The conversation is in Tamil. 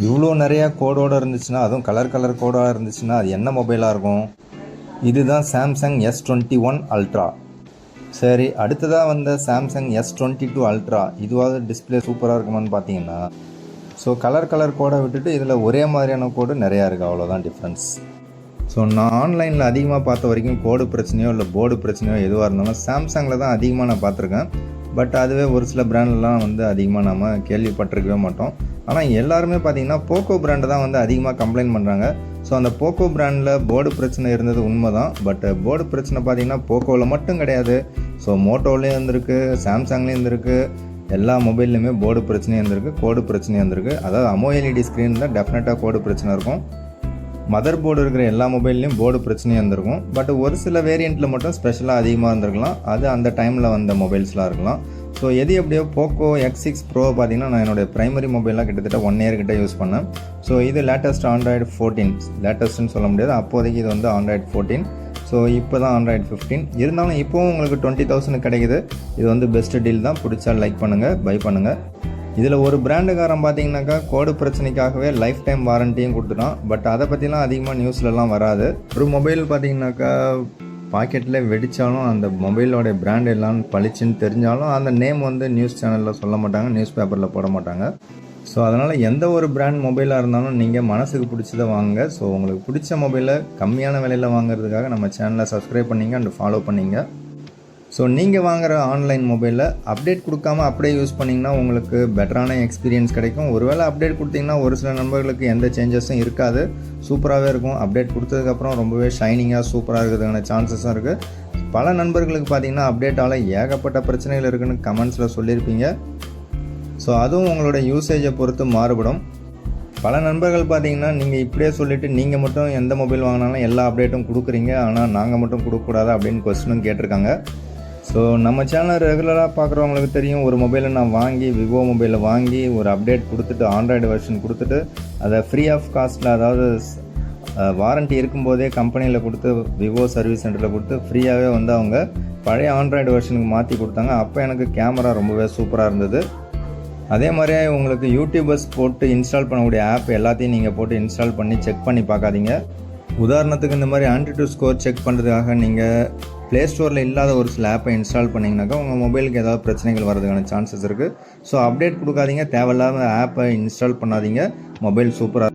இவ்வளோ நிறையா கோடோடு இருந்துச்சுன்னா, அதுவும் கலர் கலர் கோடாக இருந்துச்சுன்னா அது என்ன மொபைலாக இருக்கும்? இதுதான் சாம்சங் S21 அல்ட்ரா. சரி, அடுத்ததாக வந்த சாம்சங் S22 அல்ட்ரா இதுவாவது டிஸ்பிளே சூப்பராக இருக்குமான்னு பார்த்தீங்கன்னா, ஸோ கலர் கலர் கோடை விட்டுட்டு இதில் ஒரே மாதிரியான கோடு நிறையா இருக்குது, அவ்வளோதான் டிஃப்ரென்ஸ். ஸோ நான் ஆன்லைனில் அதிகமாக பார்த்த வரைக்கும் கோடு பிரச்சனையோ இல்லை போர்டு பிரச்சனையோ எதுவாக இருந்தாலும் சாம்சங்கில் தான் அதிகமாக நான் பார்த்துருக்கேன். பட் அதுவே ஒரு சில பிராண்ட்லாம் வந்து அதிகமாக நம்ம கேள்விப்பட்டிருக்கவே மாட்டோம். ஆனால் எல்லாருமே பார்த்திங்கன்னா போக்கோ பிராண்டை தான் வந்து அதிகமாக கம்ப்ளைண்ட் பண்ணுறாங்க. ஸோ அந்த போக்கோ பிராண்டில் போர்டு பிரச்சனை இருந்தது உண்மை தான். பட் போர்டு பிரச்சனை பார்த்திங்கன்னா போக்கோவில் மட்டும் கிடையாது. ஸோ மோட்டோலேயும் இருந்திருக்கு, சாம்சங்லேயும் இருந்திருக்கு, எல்லா மொபைல்லையுமே போர்டு பிரச்சனையும் இருந்திருக்கு, கோடு பிரச்சனையும் இருந்திருக்கு. அதாவது அமோஎல்இடி ஸ்க்ரீன் தான் டெஃபினட்டாக கோடு பிரச்சனை இருக்கும். மதர் போர்டு இருக்கிற எல்லா மொபைல்லையும் போர்டு பிரச்சனையாக இருந்திருக்கும். பட் ஒரு சில வேரியண்ட்டில் மட்டும் ஸ்பெஷலாக அதிகமாக இருந்திருக்கலாம். அது அந்த டைமில் வந்த மொபைல்ஸ்லாம் இருக்கலாம். ஸோ எது எப்படியோ போக்கோ X6 Pro பார்த்திங்கன்னா நான் என்னுடைய ப்ரைமரி மொபைலாக கிட்டத்தட்ட 1 year கிட்ட யூஸ் பண்ணேன். ஸோ இது லேட்டஸ்ட் Android 14, லேட்டஸ்ட்டுன்னு சொல்ல முடியாது, அப்போதைக்கு இது வந்து Android 14. ஸோ இப்போ தான் Android 15 இருந்தாலும் இப்போவும் உங்களுக்கு 20,000 கிடைக்குது. இது வந்து பெஸ்ட்டு டீல் தான். பிடிச்சா லைக் பண்ணுங்கள், பை பண்ணுங்கள். இதில் ஒரு பிராண்டுக்காரன் பார்த்தீங்கன்னாக்கா கோடு பிரச்சனைக்காகவே லைஃப் டைம் வாரண்டியும் கொடுத்துட்டான். பட் அதை பற்றிலாம் அதிகமாக நியூஸ்லலாம் வராது. ஒரு மொபைல் பார்த்தீங்கன்னாக்கா பாக்கெட்டில் வெடித்தாலும் அந்த மொபைலோடைய பிராண்ட் எல்லாம் பளிச்சுன்னு தெரிஞ்சாலும் அந்த நேம் வந்து நியூஸ் சேனலில் சொல்ல மாட்டாங்க, நியூஸ் பேப்பரில் போட மாட்டாங்க. ஸோ அதனால் எந்த ஒரு பிராண்ட் மொபைலாக இருந்தாலும் நீங்கள் மனசுக்கு பிடிச்சதை வாங்க. ஸோ உங்களுக்கு பிடிச்ச மொபைலை கம்மியான விலையில் வாங்குறதுக்காக நம்ம சேனலை சப்ஸ்கிரைப் பண்ணிங்க அண்ட் ஃபாலோ பண்ணிங்க. ஸோ நீங்கள் வாங்குகிற ஆன்லைன் மொபைலில் அப்டேட் கொடுக்காமல் அப்படியே யூஸ் பண்ணிங்கன்னா உங்களுக்கு பெட்டரான எக்ஸ்பீரியன்ஸ் கிடைக்கும். ஒருவேளை அப்டேட் கொடுத்தீங்கன்னா ஒரு சில நண்பர்களுக்கு எந்த சேஞ்சஸும் இருக்காது, சூப்பராகவே இருக்கும். அப்டேட் கொடுத்ததுக்கப்புறம் ரொம்பவே ஷைனிங்காக சூப்பராக இருக்கிறதுக்கான சான்சஸும் இருக்குது. பல நண்பர்களுக்கு பார்த்தீங்கன்னா அப்டேட்டால் ஏகப்பட்ட பிரச்சனைகள் இருக்குதுன்னு கமெண்ட்ஸில் சொல்லியிருப்பீங்க. ஸோ அதுவும் உங்களோட யூசேஜை பொறுத்து மாறுபடும். பல நண்பர்கள் பார்த்தீங்கன்னா நீங்கள் இப்படியே சொல்லிவிட்டு நீங்கள் மட்டும் எந்த மொபைல் வாங்கினாலும் எல்லா அப்டேட்டும் கொடுக்குறீங்க, ஆனால் நாங்கள் மட்டும் கொடுக்கக்கூடாது அப்படின்னு கொஸ்டினும் கேட்டிருக்காங்க. ஸோ நம்ம சேனல் ரெகுலராக பார்க்குறவங்களுக்கு தெரியும், ஒரு மொபைலை நான் வாங்கி விவோ மொபைலில் வாங்கி ஒரு அப்டேட் கொடுத்துட்டு ஆண்ட்ராய்டு வெர்ஷன் கொடுத்துட்டு அதை ஃப்ரீ ஆஃப் காஸ்ட்டில், அதாவது வாரண்ட்டி இருக்கும்போதே கம்பெனியில் கொடுத்து விவோ சர்வீஸ் சென்டரில் கொடுத்து ஃப்ரீயாகவே வந்து அவங்க பழைய ஆண்ட்ராய்டு வெர்ஷனுக்கு மாற்றி கொடுத்தாங்க. அப்போ எனக்கு கேமரா ரொம்பவே சூப்பராக இருந்தது. அதே மாதிரியே உங்களுக்கு யூடியூபர்ஸ் போட்டு இன்ஸ்டால் பண்ணக்கூடிய ஆப் எல்லாத்தையும் நீங்கள் போட்டு இன்ஸ்டால் பண்ணி செக் பண்ணி பார்க்காதீங்க. உதாரணத்துக்கு இந்த மாதிரி ஆண்ட்ராய்டு ஸ்கோர் செக் பண்ணுறதுக்காக நீங்கள் ப்ளே ஸ்டோரில் இல்லாத ஒரு சில ஆப்பை இன்ஸ்டால் பண்ணிங்கனாக்கா உங்கள் மொபைலுக்கு ஏதாவது பிரச்சனைகள் வரதுக்கான சான்சஸ் இருக்குது. ஸோ அப்டேட் கொடுக்காதீங்க, தேவையில்லாத ஆப்பை இன்ஸ்டால் பண்ணாதீங்க. மொபைல் சூப்பராக